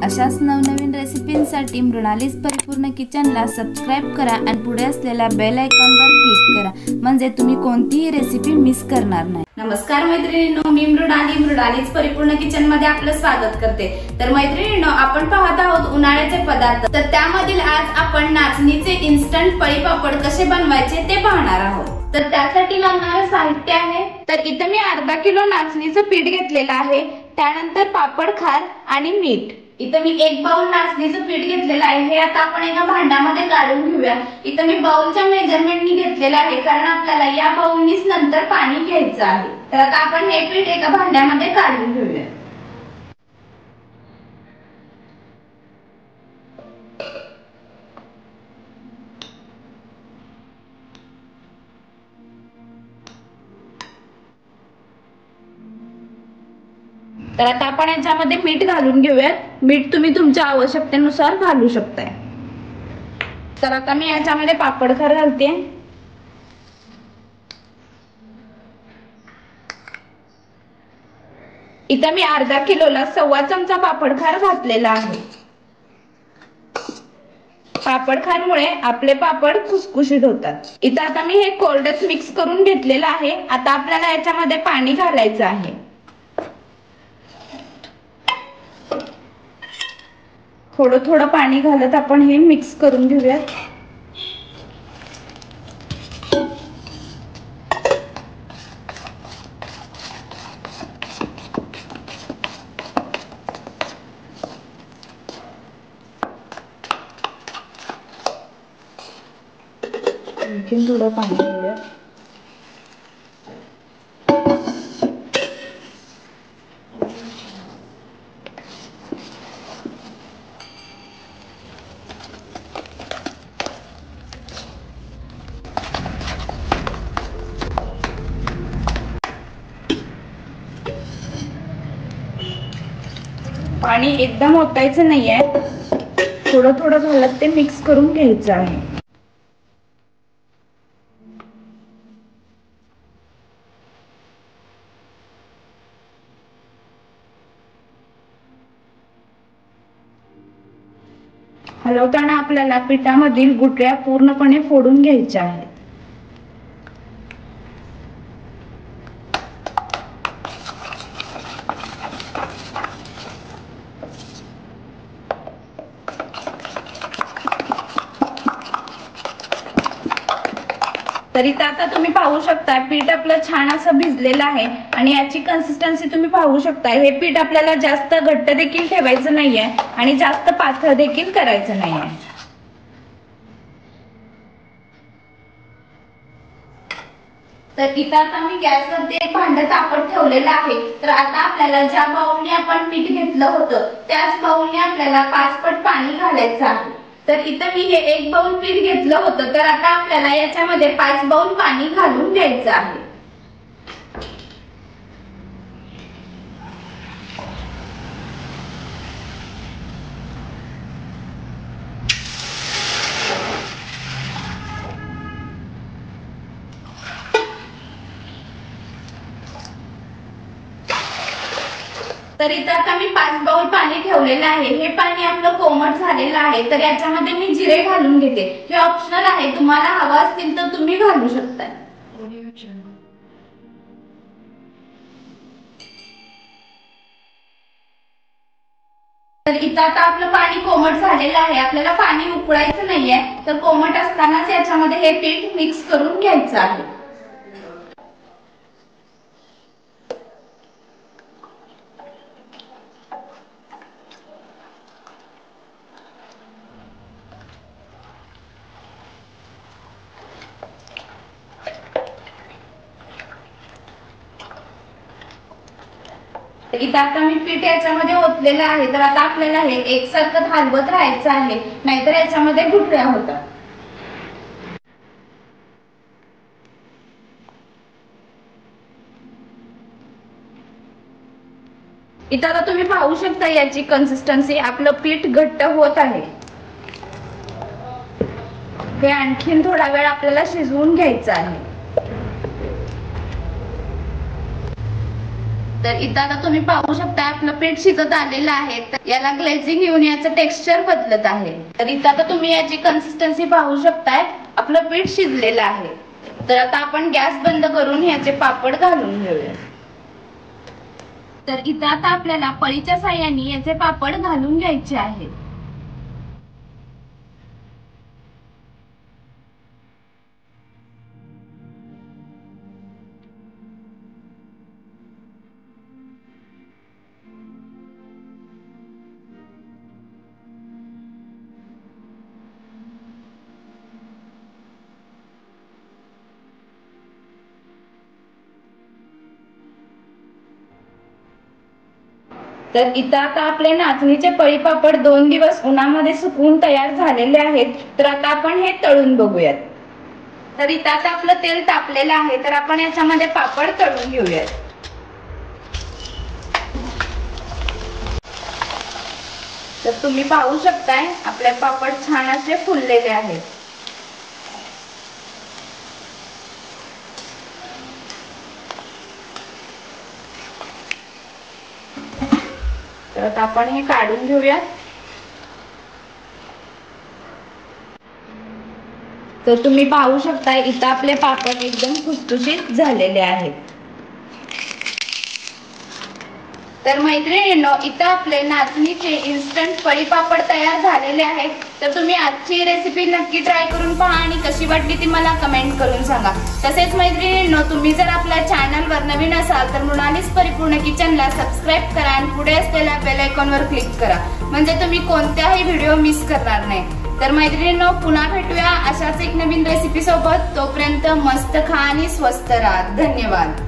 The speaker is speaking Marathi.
अशाच नवनवीन रेसिपींसाठी मृणालीस परिपूर्ण किचनला सबस्क्राइब करा आणि पुढे असलेल्या बेल आयकॉनवर क्लिक करा, म्हणजे तुम्ही कोणतीही रेसिपी मिस करणार नाही। नमस्कार मैत्रिणींनो, मी मृणालीच परिपूर्ण किचन मध्ये आपलं स्वागत करते। तर मैत्रिणींनो, आपण पाहत आहोत उन्हाळ्याचे पदार्थ। तर त्यामधील आज आपण नाचणीचे इन्स्टंट पळी पापड कसे बनवायचे ते पाहणार आहोत। तर त्यासाठी लागणारे साहित्य आहे, तर इथे मी अर्धा किलो नाचणीचं पीठ घेतलेलं आहे, त्यानंतर पापड खार आणि मीठ। इथे मी 1 बाउल नाचणीचं पीठ घेतलेलं आहे, हे आता आपण एका भांड्यामध्ये काढून घेऊया। इथे मी बाउलच्या मेजरमेंटनी घेतलेलं आहे, कारण आपल्याला या बाउलनीच नंतर पाणी घ्यायचं आहे। तर आता आपण हे पीठ एका भांड्यामध्ये काढून घेऊया। तर आता आपण याच्यामध्ये मीठ घालून घेऊयात। मीठ तुम्ही तुमच्या आवश्यकतेनुसार घालू शकताय। तर आता मी याच्यामध्ये पापड खार घालते। इथे मी अर्धा किलोला 1.25 चमचा पापड खार घातलेला आहे। पापड खारमुळे आपले पापड खुसखुशीत होतात। इथे आता मी हे कोरडच मिक्स करून घेतलेलं आहे। आता आपल्याला याच्यामध्ये पाणी घालायचं आहे। थोडं थोडं पाणी घालत आपण हे मिक्स करून घेऊया। आणखीन थोडं पाणी घालूया। पाणी एकदम ओतायचं नाहीये, थोडं थोडं घालत ते मिक्स करून घ्यायचं आहे। हलवताना आपल्याला पिठामधील गुठळ्या पूर्णपणे फोडून घ्यायच्या आहेत। तरी आता तुम्ही पाहू शकता पीठ आपलं छान असं भिजलेलं आहे आणि याची कन्सिस्टन्सी तुम्ही पाहू शकता। हे पीठ आपल्याला जास्त घट्ट देखील ठेवायचं नाहीये आणि जास्त पातळ देखील करायचं नाहीये। तर इथं आता मी गॅसवरती एक भांडं तापत ठेवलेलं आहे। तर आता आपल्याला ज्या बाउलने आपण पीठ घेतलं होतं त्याच बाउलने आपल्याला 5 पट पाणी घालायचं आहे। तर इथं मी हे 1 बाउल पीठ घेतलं होतं, तर आता आपल्याला याच्यामध्ये 5 बाउल पाणी घालून घ्यायचं आहे। तर इथं आता मी 5 बाउल पाणी ठेवलेलं आहे। हे पाणी आपलं कोमट झालेलं आहे, तर याच्यामध्ये मी जिरे घालून घेते। हे ऑप्शनल आहे, तुम्हाला हवं असतील तर तुम्ही घालू शकता। तर इथं आता आपलं पाणी कोमट झालेलं आहे, आपल्याला पाणी उकळायचं नाहीये। तर कोमट असतानाच याच्यामध्ये हे पीठ मिक्स करून घ्यायचं आहे। इथं आता मी पीठ याच्यामध्ये ओतलेलं आहे, तर आता आपल्याला हे एकसारखं हलवत राहायचं आहे, नाहीतर याच्यामध्ये गुठळ्या होतात। इथं आता तुम्ही पाहू शकता याची कन्सिस्टन्सी, आपलं पीठ घट्ट होत आहे। हे आणखीन थोडा वेळ आपल्याला शिजवून घ्यायचं आहे। तर इथं आता तुम्ही पाहू शकता आपलं पीठ शिजत आलेलं आहे. तर याला ग्लेझिंग येऊन याचं टेक्स्चर बदलत आहे. तर इथं आता तुम्ही याची कन्सिस्टन्सी पाहू शकताय. आपलं पीठ शिजलेलं आहे. तर आता आपण गॅस बंद करून याचे पापड घालून घेऊया. तर इथं आता आपल्याला पळीच्या साह्याने याचे पापड घालून घ्यायचे आहेत. तर इथं आता आपले नाचणीचे पळी पापड 2 दिवस उन्हामध्ये सुकवून तयार झालेले आहेत. तर आता आपण हे तळून बघूयात. तर इथं आता आपलं तेल तापलेलं आहे. तर आपण याच्यामध्ये पापड तळून घेऊयात. तर तुम्ही पाहू शकताय आपले पापड छान असे फुललेले आहेत. तर आता आपण हे काढून घेऊयात. तर तुम्ही पाहू शकता इथं आपले पापड एकदम खुसखुशीत झालेले आहेत. तर मैत्रिणींनो, इथं आपले नाचणीचे इन्स्टंट पळी पापड तयार झालेले आहेत. तर तुम्ही आजची रेसिपी नक्की ट्राय करून पहा आणि कशी वाटली ती मला कमेंट करून सांगा. तसेच मैत्रिणींनो, तुम्ही जर आपल्या चॅनलवर नवीन असाल तर मृणालीस परिपूर्ण किचनला सबस्क्राईब करा आणि पुढे असलेल्या बेल आयकॉनवर क्लिक करा, म्हणजे तुम्ही कोणत्याही व्हिडिओ मिस करणार नाही. तर मैत्रिणींनो, पुन्हा भेटूया अशाच एक नवीन रेसिपी सोबत. तोपर्यंत मस्त खा आणि स्वस्त राहा. धन्यवाद.